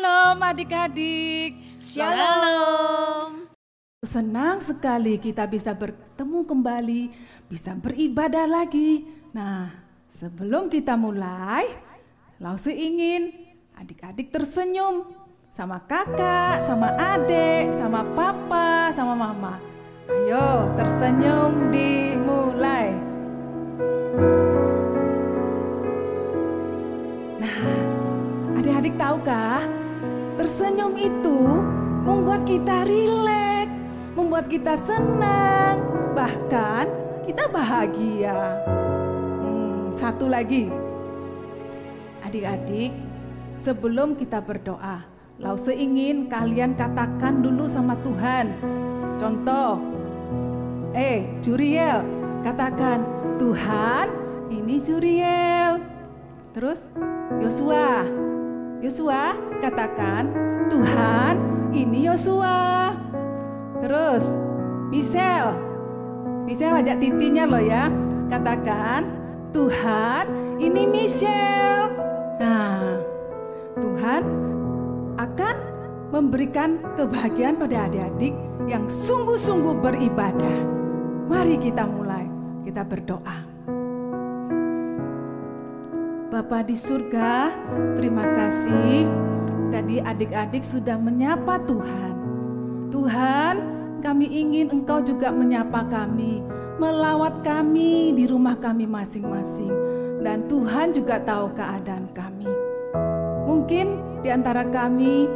Shalom adik-adik. Shalom. Senang sekali kita bisa bertemu kembali, bisa beribadah lagi. Nah, sebelum kita mulai, Lause ingin adik-adik tersenyum sama kakak, sama adik, sama papa, sama mama. Ayo tersenyum, dimulai. Nah, adik-adik tahukah, tersenyum itu membuat kita rileks, membuat kita senang, bahkan kita bahagia. Satu lagi, adik-adik, sebelum kita berdoa, Lause ingin kalian katakan dulu sama Tuhan. Contoh, Juriel, katakan, Tuhan, ini Juriel. Terus, Yosua, katakan, Tuhan, ini Yosua. Terus, Michelle ajak titinya loh ya. Katakan, Tuhan, ini Michelle. Nah, Tuhan akan memberikan kebahagiaan pada adik-adik yang sungguh-sungguh beribadah. Mari kita mulai, kita berdoa. Bapa di surga, terima kasih tadi adik-adik sudah menyapa Tuhan. Tuhan, kami ingin Engkau juga menyapa kami, melawat kami di rumah kami masing-masing. Dan Tuhan juga tahu keadaan kami. Mungkin di antara kami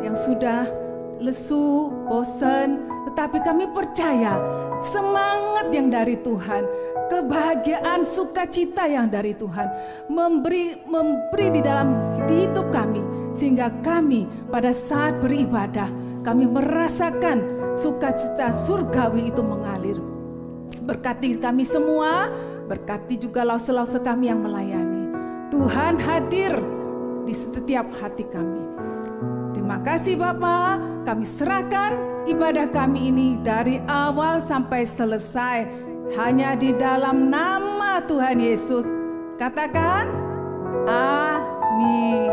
yang sudah lesu, bosan, tetapi kami percaya semangat yang dari Tuhan, kebahagiaan, sukacita yang dari Tuhan memberi di dalam hidup kami, sehingga kami pada saat beribadah kami merasakan sukacita surgawi itu mengalir. Berkati kami semua, berkati juga lause-lause kami yang melayani. Tuhan hadir di setiap hati kami. Terima kasih Bapa, kami serahkan ibadah kami ini dari awal sampai selesai hanya di dalam nama Tuhan Yesus. Katakan, amin.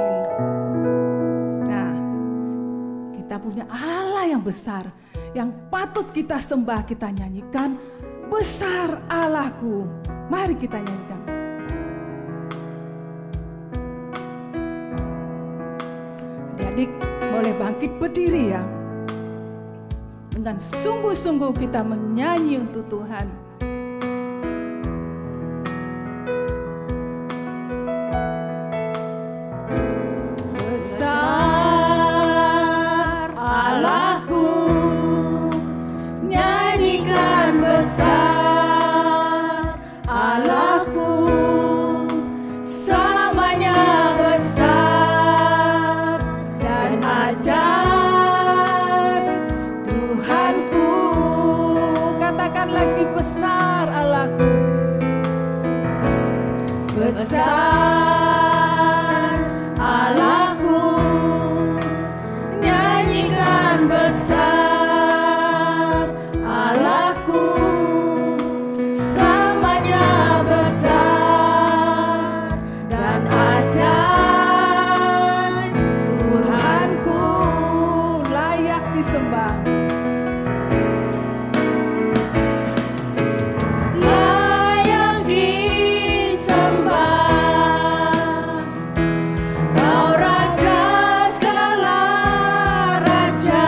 Nah, kita punya Allah yang besar, yang patut kita sembah, kita nyanyikan, besar Allahku. Mari kita nyanyikan. Adik-adik boleh bangkit berdiri ya. Dengan sungguh-sungguh kita menyanyi untuk Tuhan. Besar Allahku, nyanyikan besar Allahku, selamanya besar dan ajaib Tuhanku. Katakan lagi, besar Allahku, besar Allahku, nyanyikan besar Allahku, selamanya besar dan ajaib Tuhanku, layak disembah. Layak disembah, Kau Raja segala raja.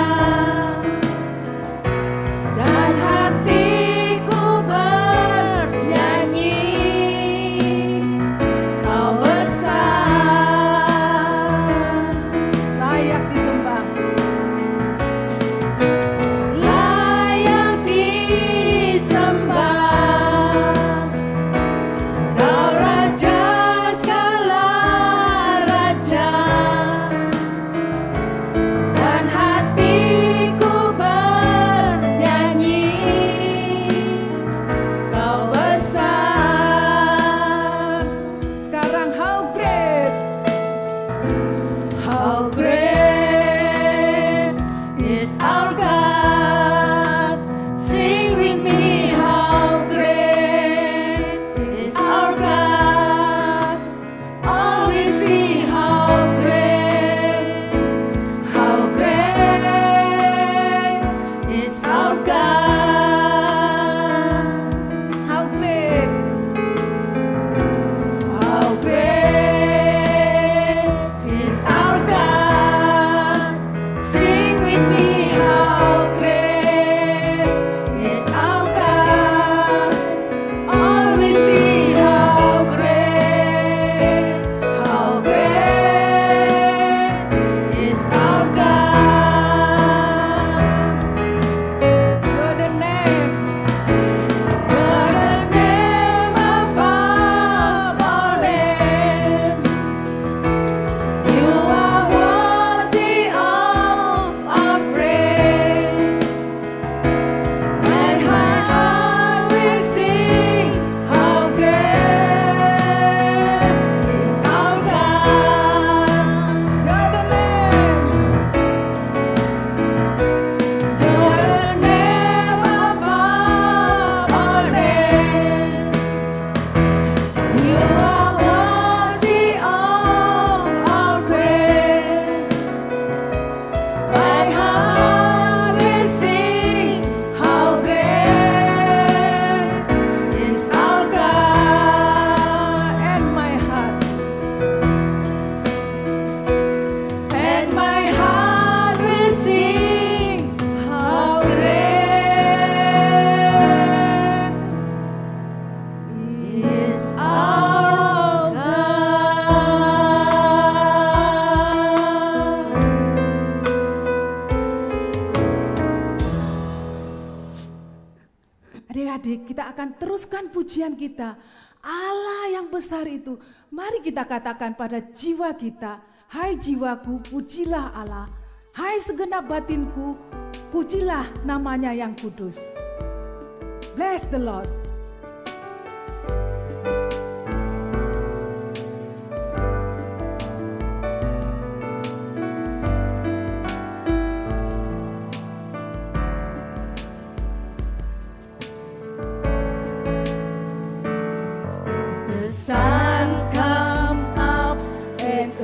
adik-adik, kita akan teruskan pujian kita. Allah yang besar itu, mari kita katakan pada jiwa kita, hai jiwaku, pujilah Allah. Hai segenap batinku, pujilah namanya yang kudus. Bless the Lord.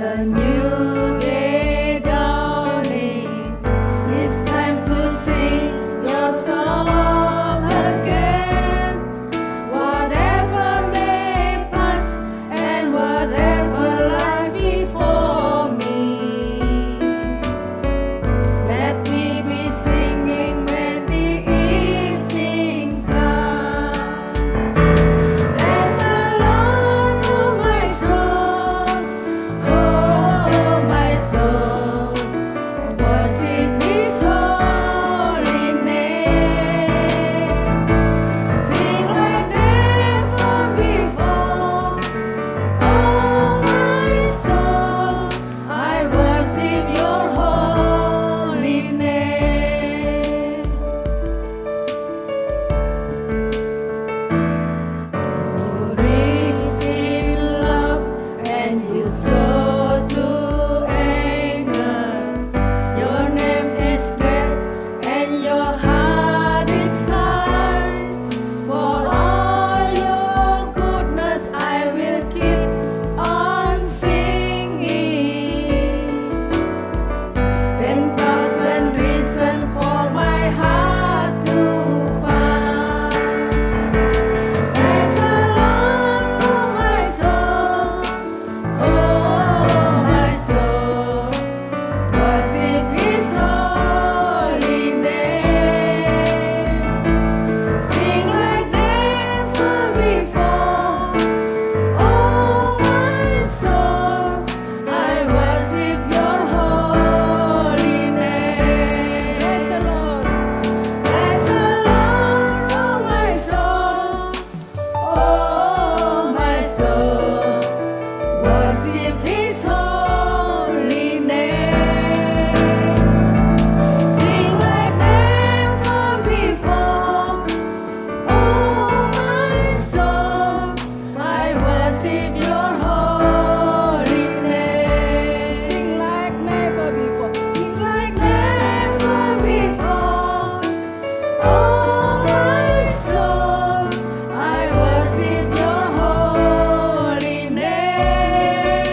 A new day dawning. It's time to sing your song again. Whatever may pass and whatever lies before me, let me be singing when the evening's come. Praise the Lord, oh my soul. Oh, my soul, worship His holy name. Sing like never before. Oh, my soul, I worship Your holy name. You rich in love and you slow to anger. Your name is great and your heart is kind. For all your goodness I will keep on singing. 10,000 reasons for my heart to find. Praise the Lord, oh my soul. Oh, my soul, worship His holy name. Sing like never before. Oh, my soul, I worship Your holy name. Praise the Lord. Praise the Lord, oh my soul. Oh, my soul, worship His holy name. Sing like never before. Oh, my soul, I worship Your holy name. Sing like never before. Sing like never before. Oh, my soul, I worship Your holy name.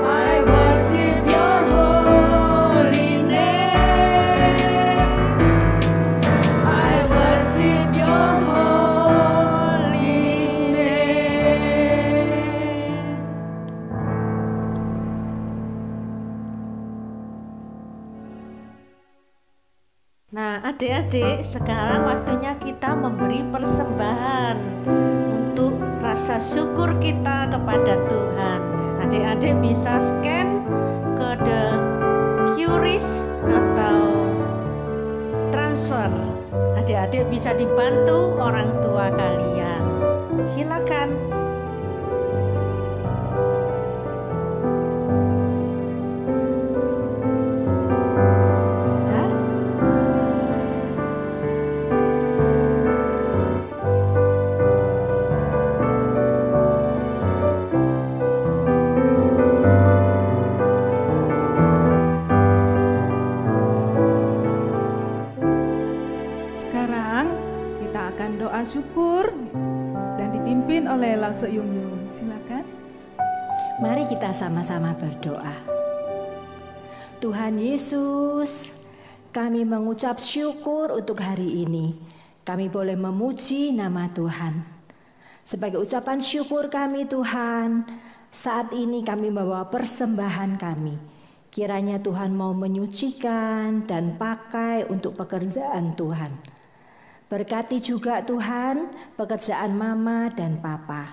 I worship Your holy name. I worship Your holy name. Nah, adik-adik, sekarang waktunya kita memberi persembahan untuk rasa syukur kita kepada Tuhan. Adik-adik bisa scan kode QRIS atau transfer. Adik-adik bisa dibantu orang tua kalian. Silakan. Dah? Sekarang kita akan doa syukur dan dipimpin oleh Lause Yung Yung. Silakan. Mari kita sama-sama berdoa. Tuhan Yesus, kami mengucap syukur untuk hari ini. Kami boleh memuji nama Tuhan. Sebagai ucapan syukur kami Tuhan, saat ini kami membawa persembahan kami. Kiranya Tuhan mau menyucikan dan pakai untuk pekerjaan Tuhan. Berkati juga Tuhan pekerjaan Mama dan Papa.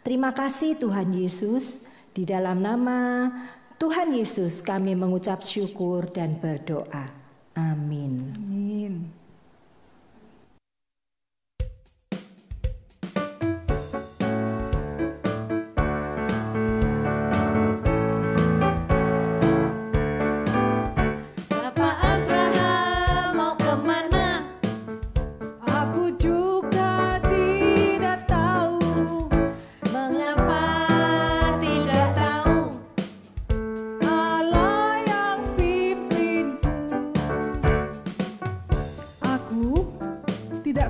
Terima kasih Tuhan Yesus. Di dalam nama Tuhan Yesus kami mengucap syukur dan berdoa. Amin. Amin.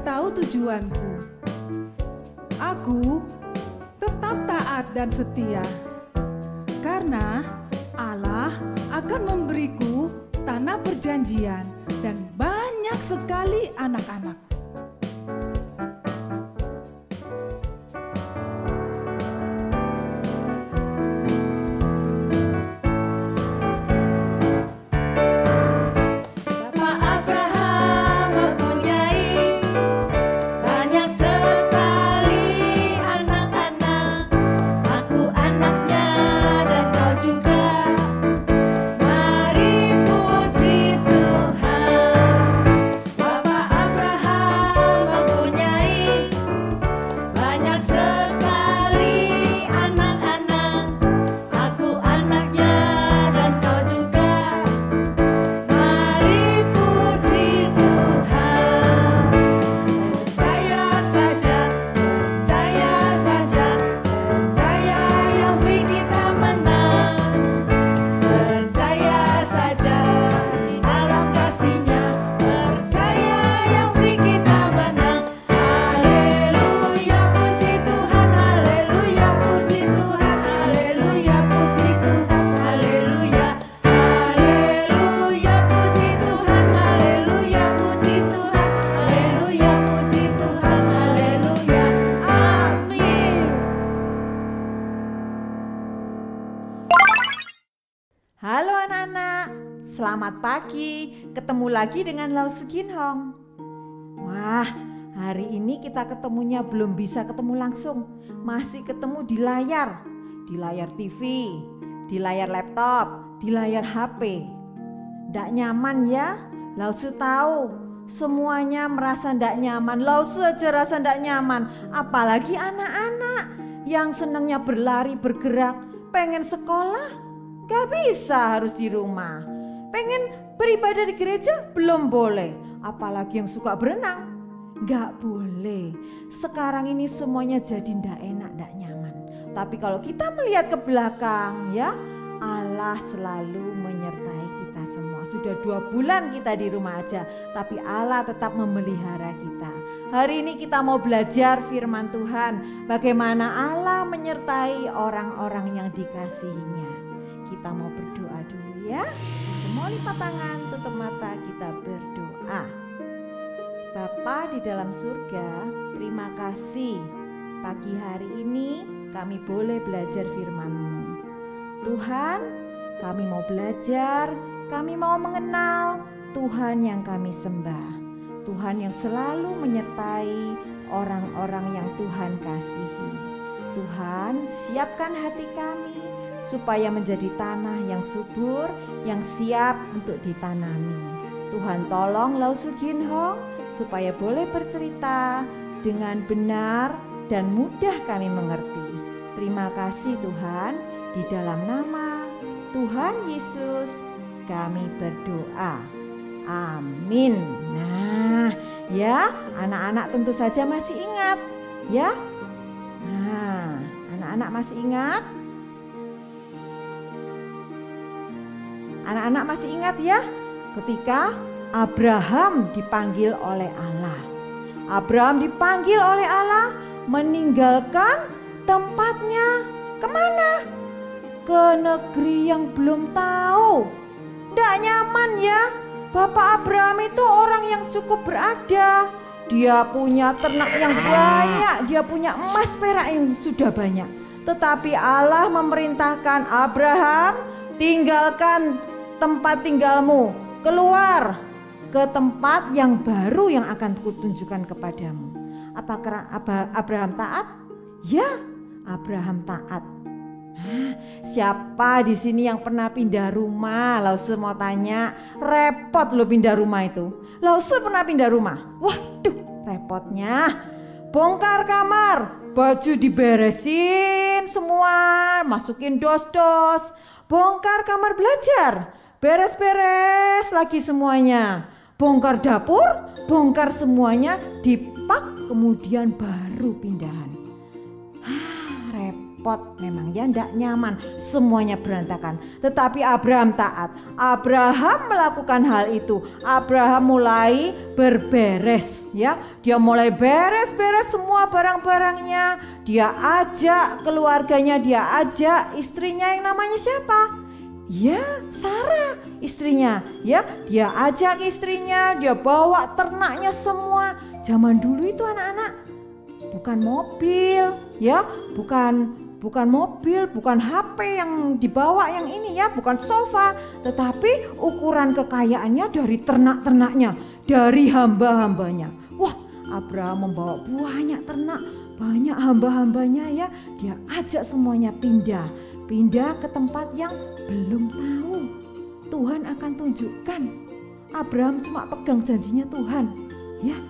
tahu tujuanku. Aku tetap taat dan setia, karena Allah akan memberiku tanah perjanjian dan banyak sekali anak-anak. Halo anak-anak, selamat pagi. Ketemu lagi dengan Lau Seginhong. Wah, hari ini kita ketemunya belum bisa ketemu langsung. Masih ketemu di layar TV, di layar laptop, di layar HP. Nggak nyaman ya? Lau Se tahu, semuanya merasa nggak nyaman. Lau Se aja rasa nggak nyaman, apalagi anak-anak yang senangnya berlari, bergerak, pengen sekolah. Gak bisa, harus di rumah. Pengen beribadah di gereja belum boleh. Apalagi yang suka berenang, gak boleh. Sekarang ini semuanya jadi ndak enak, ndak nyaman. Tapi kalau kita melihat ke belakang ya, Allah selalu menyertai kita semua. Sudah 2 bulan kita di rumah aja, tapi Allah tetap memelihara kita. Hari ini kita mau belajar firman Tuhan, bagaimana Allah menyertai orang-orang yang dikasihinya. Kita mau berdoa dulu ya. Semua lipat tangan, tutup mata, kita berdoa. Bapa di dalam surga, terima kasih pagi hari ini kami boleh belajar firman-Mu. Tuhan, kami mau belajar, kami mau mengenal Tuhan yang kami sembah. Tuhan yang selalu menyertai orang-orang yang Tuhan kasihi. Tuhan, siapkan hati kami supaya menjadi tanah yang subur, yang siap untuk ditanami. Tuhan tolong Lau Seginhong supaya boleh bercerita dengan benar dan mudah kami mengerti. Terima kasih Tuhan, di dalam nama Tuhan Yesus kami berdoa. Amin. Nah, ya, anak-anak tentu saja masih ingat, ya. Nah, anak-anak masih ingat? Anak-anak masih ingat ya, ketika Abraham dipanggil oleh Allah. Abraham dipanggil oleh Allah meninggalkan tempatnya kemana? Ke negeri yang belum tahu. Nggak nyaman ya. Bapak Abraham itu orang yang cukup berada. Dia punya ternak yang banyak, dia punya emas perak yang sudah banyak. Tetapi Allah memerintahkan Abraham, tinggalkan tempat tinggalmu, keluar ke tempat yang baru yang akan kutunjukkan kepadamu. Apakah Abraham taat? Ya, Abraham taat. Siapa di sini yang pernah pindah rumah? Lau Se mau tanya, repot lo pindah rumah itu. Lau Se pernah pindah rumah. Waduh, repotnya. Bongkar kamar, baju diberesin semua, masukin dos-dos. Bongkar kamar belajar, beres-beres lagi semuanya. Bongkar dapur, bongkar semuanya, dipak, kemudian baru pindahan. Repot. repot, memang ya ndak nyaman, semuanya berantakan. Tetapi Abraham taat. Abraham melakukan hal itu. Abraham mulai berberes, ya. Dia mulai beres-beres semua barang-barangnya. Dia ajak keluarganya, dia ajak istrinya yang namanya siapa? Ya, Sarah istrinya, ya. Dia ajak istrinya, dia bawa ternaknya semua. Zaman dulu itu anak-anak bukan mobil, ya, bukan mobil, bukan HP yang dibawa yang ini ya, bukan sofa, tetapi ukuran kekayaannya dari ternak-ternaknya, dari hamba-hambanya. Wah, Abraham membawa banyak ternak, banyak hamba-hambanya ya, dia ajak semuanya pindah ke tempat yang belum tahu. Tuhan akan tunjukkan. Abraham cuma pegang janjinya Tuhan, ya.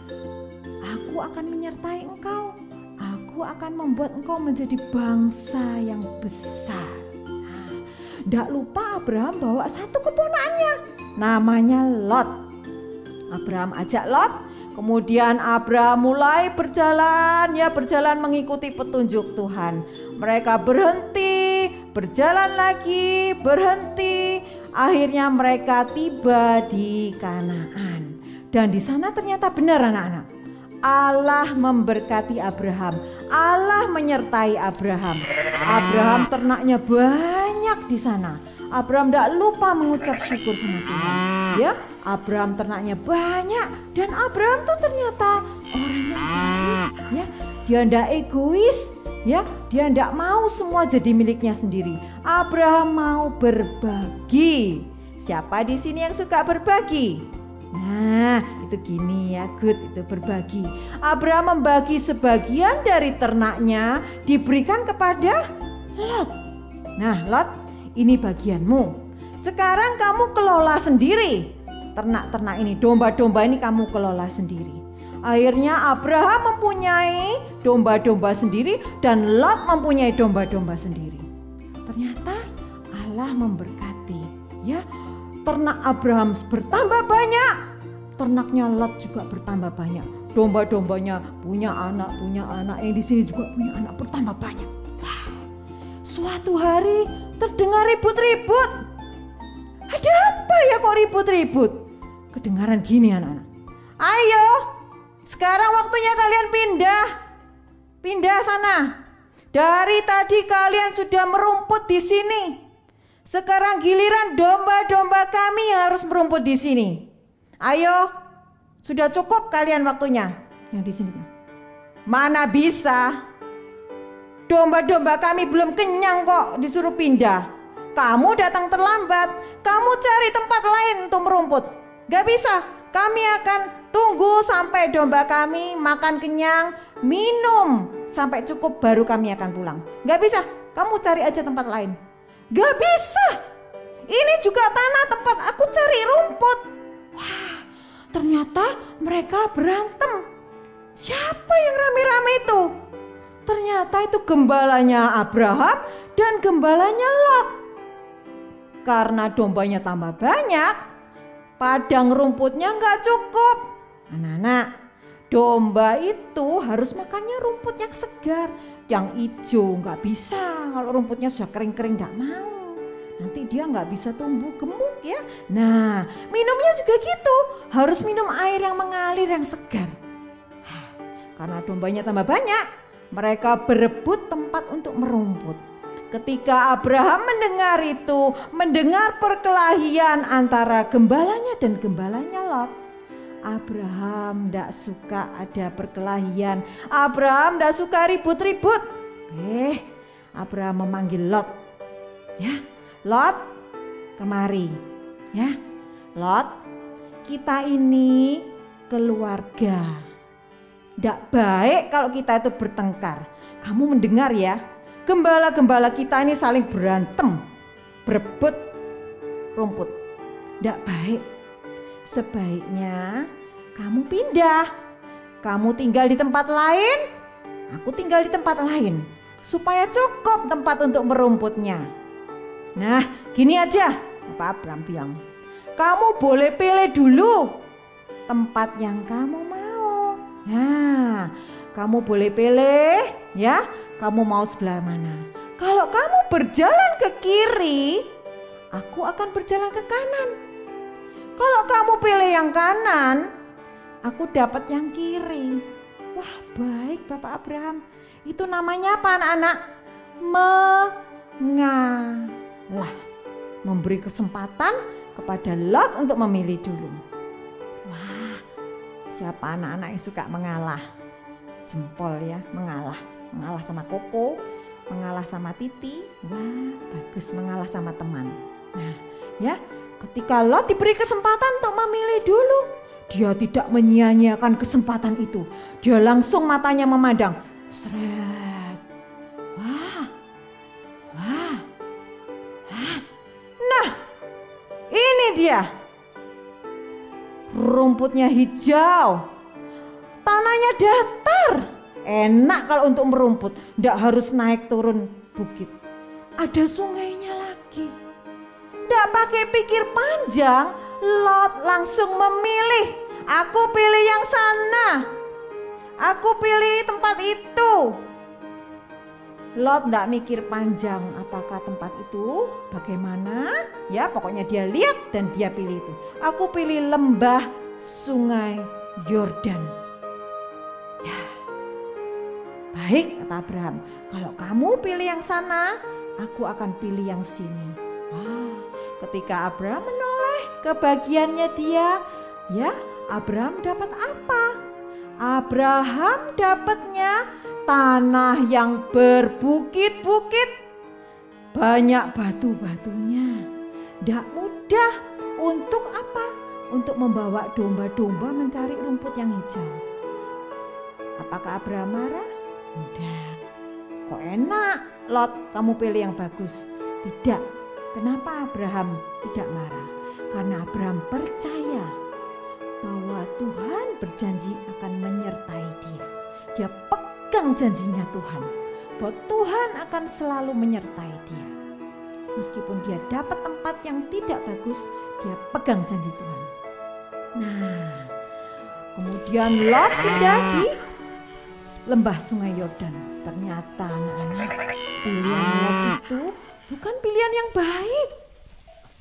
Aku akan menyertai engkau. Aku akan membuat engkau menjadi bangsa yang besar. Nah, tidak lupa Abraham bawa satu keponakannya, namanya Lot. Abraham ajak Lot. Kemudian Abraham mulai berjalan mengikuti petunjuk Tuhan. Mereka berhenti, berjalan lagi, berhenti. Akhirnya mereka tiba di Kanaan. Dan di sana ternyata benar anak-anak. Allah memberkati Abraham. Allah menyertai Abraham. Abraham ternaknya banyak di sana. Abraham tidak lupa mengucap syukur sama Tuhan. Ya, Abraham ternaknya banyak dan Abraham tuh ternyata orang yang baik. Ya, dia tidak egois. Ya, dia tidak mau semua jadi miliknya sendiri. Abraham mau berbagi. Siapa di sini yang suka berbagi? Nah, itu gini ya, good, itu berbagi. Abraham membagi sebagian dari ternaknya diberikan kepada Lot. Nah, Lot, ini bagianmu. Sekarang kamu kelola sendiri. Ternak-ternak ini, domba-domba ini kamu kelola sendiri. Akhirnya Abraham mempunyai domba-domba sendiri dan Lot mempunyai domba-domba sendiri. Ternyata Allah memberkati, ya. Ternak Abraham bertambah banyak, ternaknya Lot juga bertambah banyak. Domba-dombanya punya anak, yang di sini juga punya anak, bertambah banyak. Wah, suatu hari terdengar ribut-ribut. Ada apa ya kok ribut-ribut? Kedengaran gini anak-anak. Ayo, sekarang waktunya kalian pindah sana. Dari tadi kalian sudah merumput di sini. Sekarang giliran domba-domba kami yang harus merumput di sini. Ayo, sudah cukup kalian waktunya. Yang di sini. Mana bisa? Domba-domba kami belum kenyang kok disuruh pindah. Kamu datang terlambat. Kamu cari tempat lain untuk merumput. Gak bisa. Kami akan tunggu sampai domba kami makan kenyang, minum sampai cukup baru kami akan pulang. Gak bisa. Kamu cari aja tempat lain. Gak bisa. Ini juga tanah tempat aku cari rumput. Wah, ternyata mereka berantem. Siapa yang rame-rame itu? Ternyata itu gembalanya Abraham dan gembalanya Lot. Karena dombanya tambah banyak, padang rumputnya gak cukup. Anak-anak, domba itu harus makannya rumput yang segar, yang hijau. Gak bisa kalau rumputnya sudah kering-kering, gak mau. Nanti dia gak bisa tumbuh gemuk ya. Nah, minumnya juga gitu, harus minum air yang mengalir yang segar. Karena dombanya tambah banyak, mereka berebut tempat untuk merumput. Ketika Abraham mendengar itu, mendengar perkelahian antara gembalanya dan gembalanya Lot, Abraham tidak suka ada perkelahian. Abraham tidak suka ribut-ribut. Abraham memanggil Lot. Ya, Lot, kemari. Ya, Lot, kita ini keluarga. Tidak baik kalau kita itu bertengkar. Kamu mendengar ya, gembala-gembala kita ini saling berantem, berebut rumput. Tidak baik. Sebaiknya kamu pindah. Kamu tinggal di tempat lain, aku tinggal di tempat lain, supaya cukup tempat untuk merumputnya. Nah, gini aja, Pak Abraham bilang, kamu boleh pilih dulu tempat yang kamu mau. Nah, kamu boleh pilih ya, kamu mau sebelah mana. kamu berjalan ke kiri, aku akan berjalan ke kanan. Kalau kamu pilih yang kanan, aku dapat yang kiri. Wah, baik Bapak Abraham. Itu namanya apa anak-anak? Mengalah. Memberi kesempatan kepada Lot untuk memilih dulu. Wah, siapa anak-anak yang suka mengalah? Jempol ya, mengalah. Mengalah sama Koko, mengalah sama Titi. Wah, bagus mengalah sama teman. Nah, ya, ketika Lot diberi kesempatan untuk memilih dulu, dia tidak menyia-nyiakan kesempatan itu. Dia langsung matanya memandang. Seret. Wah. Wah. Hah? Nah, ini dia. Rumputnya hijau. Tanahnya datar. Enak kalau untuk merumput. Tidak harus naik turun bukit. Ada sungainya lagi. Tidak pakai pikir panjang, Lot langsung memilih. Aku pilih yang sana. Aku pilih tempat itu. Lot tidak mikir panjang apakah tempat itu bagaimana. Ya pokoknya dia lihat dan dia pilih itu. Aku pilih lembah sungai Yordan. Ya, baik kata Abraham. Kalau kamu pilih yang sana, aku akan pilih yang sini. Wah, ketika Abraham menoleh ke bagiannya dia, ya Abraham dapat apa? Abraham dapatnya tanah yang berbukit-bukit, banyak batu-batunya. Tidak mudah untuk apa? Untuk membawa domba-domba mencari rumput yang hijau. Apakah Abraham marah? Tidak. Kok enak Lot kamu pilih yang bagus? Tidak. Kenapa Abraham tidak marah? Karena Abraham percaya bahwa Tuhan berjanji akan menyertai dia. Dia pegang janjinya Tuhan, bahwa Tuhan akan selalu menyertai dia. Meskipun dia dapat tempat yang tidak bagus, dia pegang janji Tuhan. Nah, kemudian Lot pindah di lembah sungai Yordan. Ternyata anak-anak, pilihan Lot itu bukan pilihan yang baik.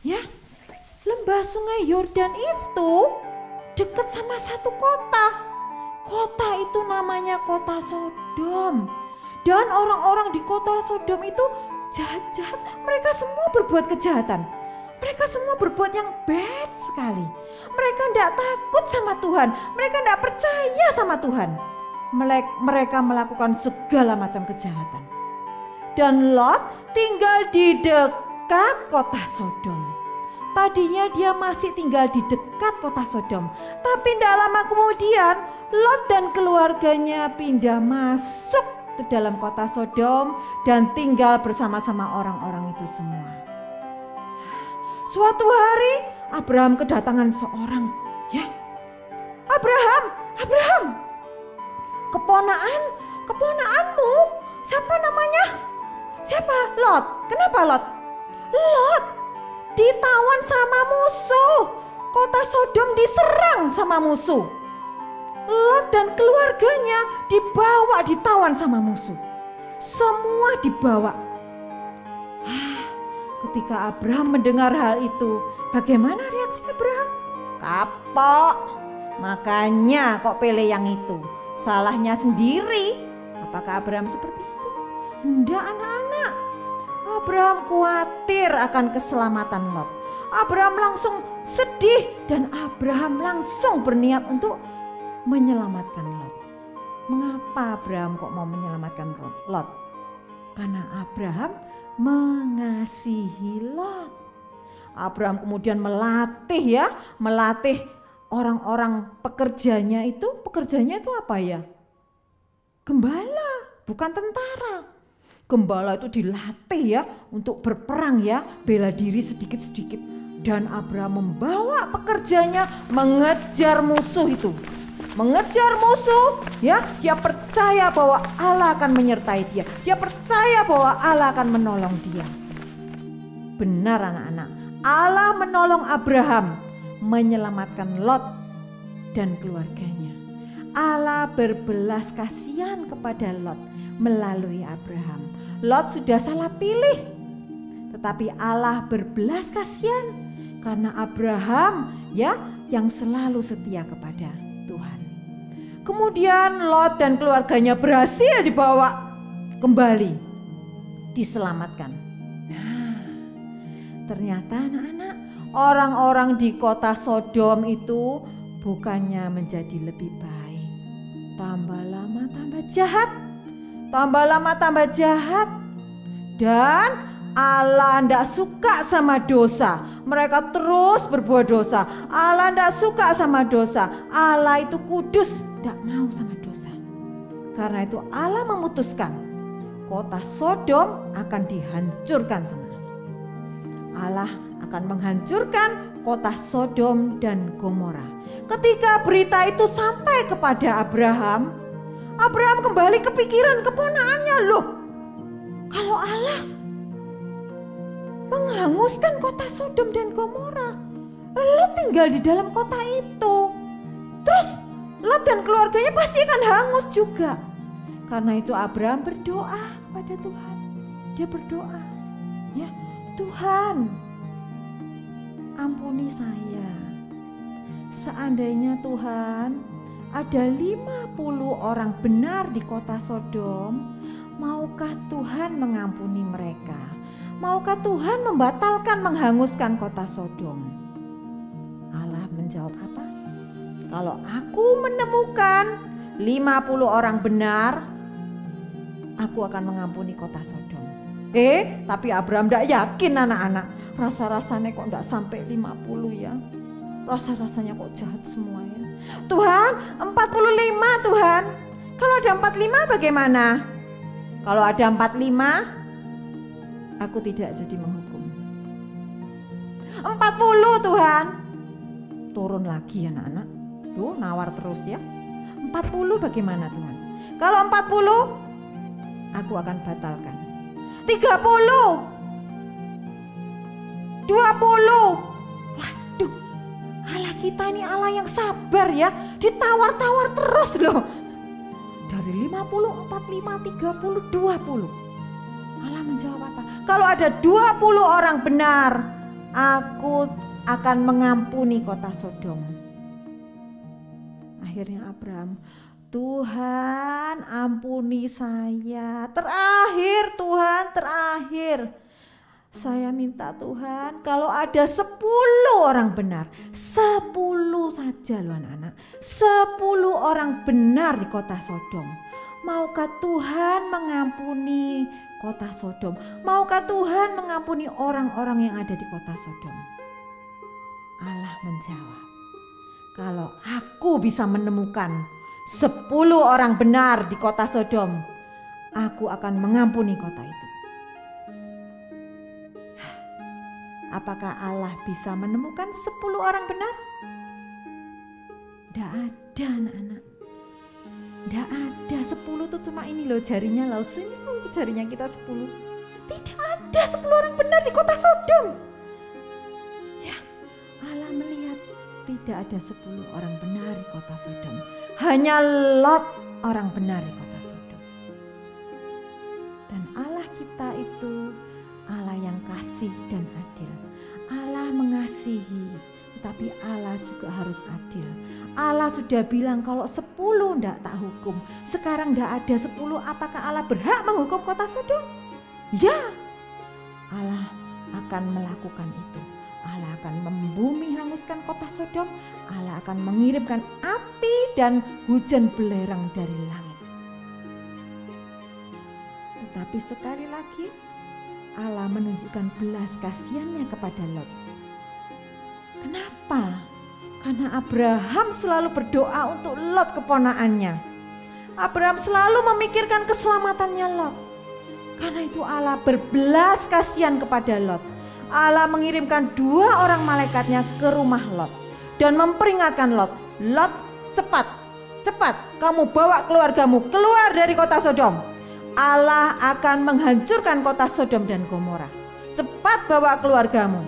Ya, lembah sungai Yordan itu dekat sama satu kota. Kota itu namanya kota Sodom. Dan orang-orang di kota Sodom itu jahat-jahat. Mereka semua berbuat kejahatan. Mereka semua berbuat yang bad sekali. Mereka tidak takut sama Tuhan. Mereka tidak percaya sama Tuhan. Mereka melakukan segala macam kejahatan. Dan Lot tinggal di dekat kota Sodom. Tadinya dia masih tinggal di dekat kota Sodom. Tapi tidak lama kemudian Lot dan keluarganya pindah masuk ke dalam kota Sodom dan tinggal bersama-sama orang-orang itu semua. Suatu hari Abraham kedatangan seorang, ya. Abraham, keponakanmu, siapa namanya? Siapa? Lot. Kenapa Lot? Lot ditawan sama musuh. Kota Sodom diserang sama musuh. Lot dan keluarganya ditawan sama musuh. Semua dibawa. Ketika Abraham mendengar hal itu, bagaimana reaksi Abraham? Kapok. Makanya kok pilih yang itu. Salahnya sendiri. Apakah Abraham seperti itu? Enggak anak-anak. Abraham khawatir akan keselamatan Lot. Abraham langsung sedih dan Abraham langsung berniat untuk menyelamatkan Lot. Mengapa Abraham kok mau menyelamatkan Lot? Karena Abraham mengasihi Lot. Abraham kemudian melatih orang-orang pekerjanya itu apa ya? Gembala, bukan tentara. Gembala itu dilatih ya untuk berperang ya, bela diri sedikit-sedikit. Dan Abraham membawa pekerjanya mengejar musuh itu. Mengejar musuh ya, dia percaya bahwa Allah akan menyertai dia. Dia percaya bahwa Allah akan menolong dia. Benar anak-anak, Allah menolong Abraham menyelamatkan Lot dan keluarganya. Allah berbelas kasihan kepada Lot melalui Abraham. Lot sudah salah pilih, tetapi Allah berbelas kasihan karena Abraham ya yang selalu setia kepada Tuhan. Kemudian Lot dan keluarganya berhasil dibawa kembali, diselamatkan. Nah, ternyata anak-anak, orang-orang di kota Sodom itu bukannya menjadi lebih baik, tambah lama tambah jahat, tambah lama tambah jahat. Dan Allah tidak suka sama dosa. Mereka terus berbuat dosa. Allah tidak suka sama dosa. Allah itu kudus, tidak mau sama dosa. Karena itu Allah memutuskan kota Sodom akan dihancurkan sama Allah. Allah akan menghancurkan kota Sodom dan Gomora. Ketika berita itu sampai kepada Abraham, Abraham kembali kepikiran keponakannya, loh, kalau Allah menghanguskan kota Sodom dan Gomora, Lot tinggal di dalam kota itu, terus Lot dan keluarganya pasti akan hangus juga. Karena itu Abraham berdoa kepada Tuhan. Dia berdoa, ya Tuhan, ampuni saya. Seandainya Tuhan ada 50 orang benar di kota Sodom, maukah Tuhan mengampuni mereka? Maukah Tuhan membatalkan menghanguskan kota Sodom? Allah menjawab apa? Kalau aku menemukan 50 orang benar, aku akan mengampuni kota Sodom. Tapi Abraham tidak yakin anak-anak. Rasa-rasanya kok tidak sampai 50 ya. Rasa-rasanya kok jahat semua ya. Tuhan, 45 Tuhan. Kalau ada 45 bagaimana? Kalau ada 45, aku tidak jadi menghukum. 40 Tuhan. Turun lagi anak-anak. Tuh nawar terus ya. 40 bagaimana Tuhan? Kalau 40, aku akan batalkan. 30, 20. Waduh, Allah kita ini Allah yang sabar ya. Ditawar-tawar terus loh. Dari 50, 45, 30, 20. Allah menjawab apa? Kalau ada 20 orang benar, aku akan mengampuni kota Sodom. Akhirnya Abraham, Tuhan ampuni saya. Terakhir Tuhan, terakhir. Saya minta Tuhan, kalau ada 10 orang benar, 10 saja loh anak-anak, 10 orang benar di kota Sodom. Maukah Tuhan mengampuni kota Sodom? Maukah Tuhan mengampuni orang-orang yang ada di kota Sodom? Allah menjawab, kalau aku bisa menemukan 10 orang benar di kota Sodom, aku akan mengampuni kota itu. Apakah Allah bisa menemukan 10 orang benar? Tidak ada anak-anak. Tidak ada 10 itu cuma ini loh jarinya loh, sini jarinya kita 10. Tidak ada 10 orang benar di kota Sodom. Ya, Allah melihat tidak ada 10 orang benar di kota Sodom. Hanya Lot orang benar di kota Sodom. Dan Allah kita itu Allah yang kasih dan adil. Allah mengasihi, tapi Allah juga harus adil. Allah sudah bilang kalau 10 tidak tak hukum. Sekarang tidak ada 10, apakah Allah berhak menghukum kota Sodom? Ya, Allah akan melakukan itu. Allah akan membumi hanguskan kota Sodom. Allah akan mengirimkan api dan hujan belerang dari langit. Tetapi sekali lagi Allah menunjukkan belas kasihannya kepada Lot. Kenapa? Karena Abraham selalu berdoa untuk Lot keponakannya. Abraham selalu memikirkan keselamatannya Lot. Karena itu Allah berbelas kasihan kepada Lot. Allah mengirimkan 2 orang malaikatnya ke rumah Lot dan memperingatkan Lot, Lot cepat, kamu bawa keluargamu keluar dari kota Sodom. Allah akan menghancurkan kota Sodom dan Gomora. Cepat bawa keluargamu.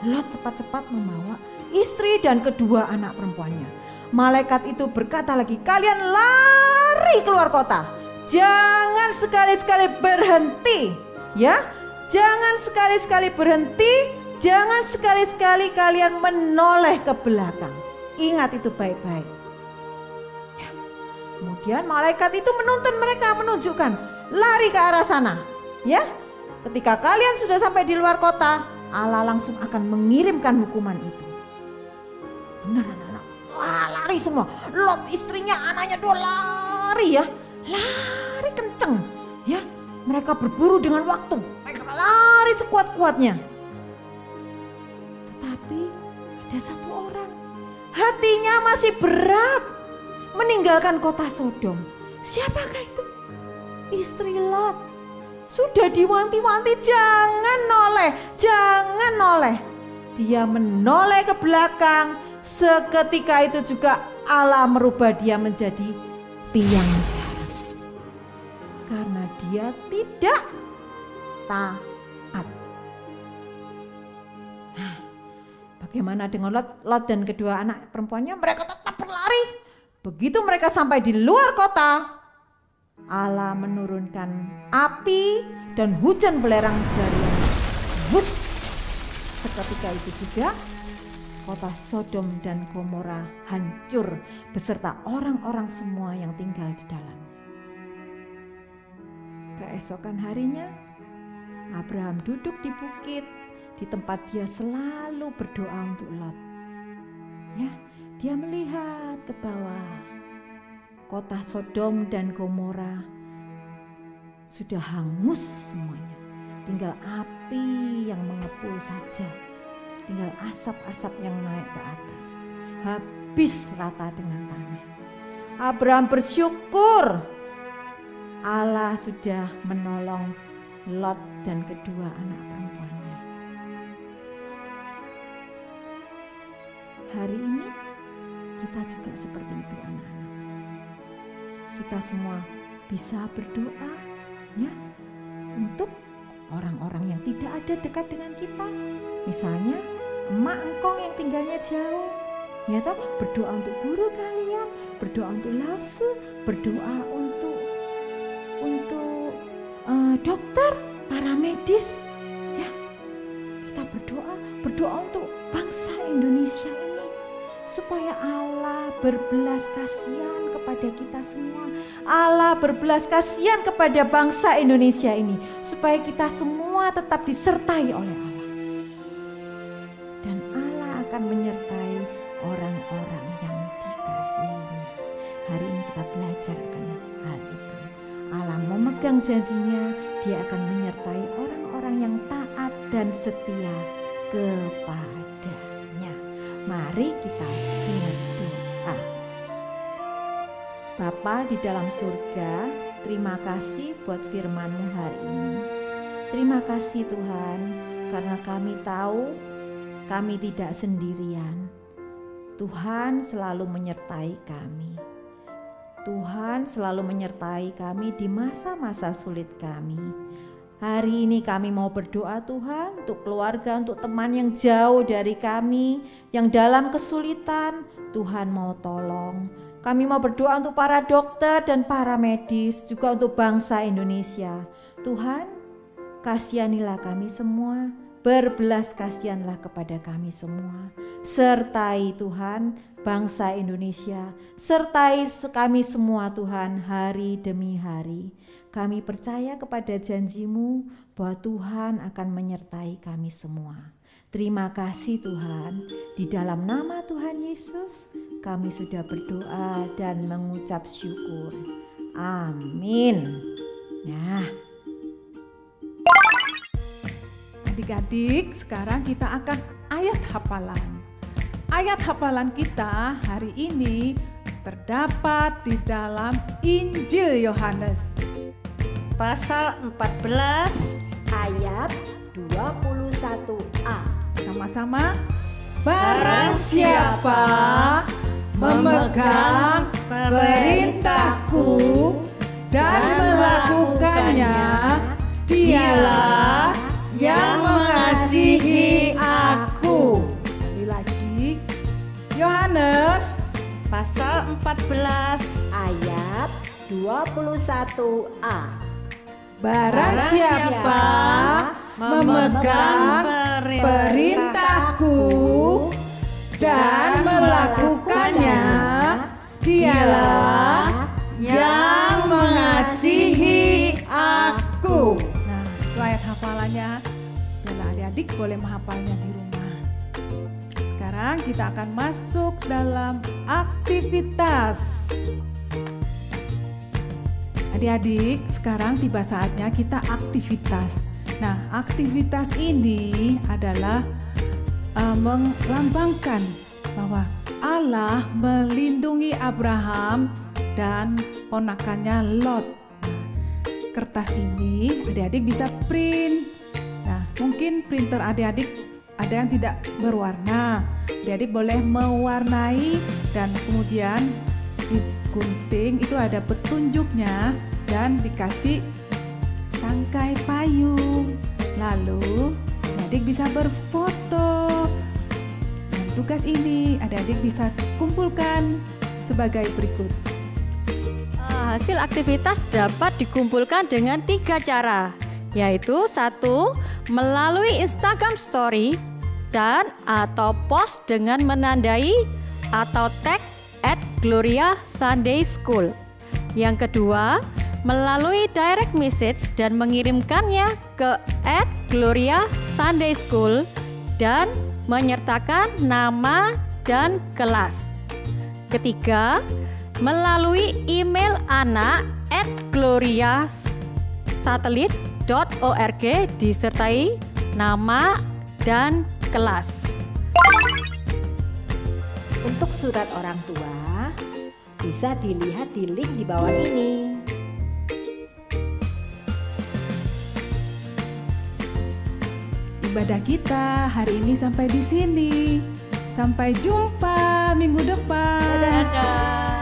Lot cepat-cepat membawa istri dan kedua anak perempuannya. malaikat itu berkata lagi, kalian lari keluar kota. Jangan sekali-sekali berhenti, ya. Jangan sekali-sekali berhenti, jangan sekali-sekali kalian menoleh ke belakang. Ingat itu baik-baik. Ya. Kemudian malaikat itu menuntun mereka, menunjukkan lari ke arah sana, ya. Ketika kalian sudah sampai di luar kota, Allah langsung akan mengirimkan hukuman itu. Benar anak-anak, wah lari semua. Lot istrinya, anaknya dua lari ya. Lari kenceng ya. Mereka berburu dengan waktu. Mereka lari sekuat-kuatnya. Tetapi ada satu orang, hatinya masih berat meninggalkan kota Sodom. Siapakah itu? Istri Lot. Sudah diwanti-wanti, jangan noleh, jangan noleh. Dia menoleh ke belakang. Seketika itu juga Allah merubah dia menjadi tiang jarak. Karena dia tidak taat. Bagaimana dengan Lot dan kedua anak perempuannya? Mereka tetap berlari. Begitu mereka sampai di luar kota, Allah menurunkan api dan hujan belerang dari bus. Seketika itu juga kota Sodom dan Gomora hancur beserta orang-orang semua yang tinggal di dalam. Keesokan harinya Abraham duduk di bukit di tempat dia selalu berdoa untuk Lot. Ya, dia melihat ke bawah. Kota Sodom dan Gomora sudah hangus semuanya. Tinggal api yang mengepul saja. Tinggal asap-asap yang naik ke atas. Habis rata dengan tanah. Abraham bersyukur Allah sudah menolong Lot dan kedua anak perempuannya. Hari ini kita juga seperti itu anak-anak. Kita semua bisa berdoa ya untuk orang-orang yang tidak ada dekat dengan kita. Misalnya emak engkong yang tinggalnya jauh. Ya toh, berdoa untuk guru kalian, berdoa untuk Lause, berdoa untuk dokter, para medis. Ya, kita berdoa untuk bangsa Indonesia ini supaya Allah berbelas kasihan kepada kita semua. Allah berbelas kasihan kepada bangsa Indonesia ini supaya kita semua tetap disertai oleh Allah. Dan Allah akan menyertai orang-orang yang dikasihinya. Hari ini kita belajar akan hal itu. Allah memegang janjinya, dia akan menyertai orang-orang yang taat dan setia kepadanya. Mari kita berdoa. Bapa di dalam surga, terima kasih buat firman-Mu hari ini. Terima kasih Tuhan, karena kami tahu kami tidak sendirian. Tuhan selalu menyertai kami. Tuhan selalu menyertai kami di masa-masa sulit kami. Hari ini kami mau berdoa Tuhan untuk keluarga, untuk teman yang jauh dari kami, yang dalam kesulitan, Tuhan mau tolong. Kami mau berdoa untuk para dokter dan para medis, juga untuk bangsa Indonesia. Tuhan, kasihanilah kami semua, berbelas kasihanlah kepada kami semua. Sertai Tuhan bangsa Indonesia, sertai kami semua Tuhan hari demi hari. Kami percaya kepada janji-Mu bahwa Tuhan akan menyertai kami semua. Terima kasih Tuhan, di dalam nama Tuhan Yesus kami sudah berdoa dan mengucap syukur. Amin. Ya. Adik-adik, sekarang kita akan ayat hafalan. Ayat hafalan kita hari ini terdapat di dalam Injil Yohanes. Pasal 14 ayat 21a. Sama-sama. Barang siapa memegang perintahku dan melakukannya, dialah yang mengasihi aku. Sekali lagi, Yohanes pasal 14 ayat 21a. Barang siapa memegang perintahku dan melakukannya, dialah yang mengasihi aku. Nah, itu ayat hafalannya. Bila adik-adik boleh menghafalnya di rumah. Sekarang kita akan masuk dalam aktivitas. Adik-adik, sekarang tiba saatnya kita aktivitas. Nah, aktivitas ini adalah melambangkan bahwa Allah melindungi Abraham dan ponakannya Lot. Kertas ini adik-adik bisa print. Nah, mungkin printer adik-adik ada yang tidak berwarna. Adik-adik boleh mewarnai dan kemudian digunting, itu ada petunjuknya dan dikasih tangkai payung. Lalu adik bisa berfoto. Dan tugas ini adik-adik bisa kumpulkan sebagai berikut. Hasil aktivitas dapat dikumpulkan dengan 3 cara, yaitu 1. Melalui Instagram Story dan atau post dengan menandai atau tag @Gloria_Sunday_School. Yang kedua, melalui direct message dan mengirimkannya ke @Gloria_Sunday_School dan menyertakan nama dan kelas. Ketiga, melalui email anak @gloriasatelit.org disertai nama dan kelas. Untuk surat orang tua bisa dilihat di link di bawah ini. Ibadah kita hari ini sampai di sini. Sampai jumpa minggu depan. Dadah.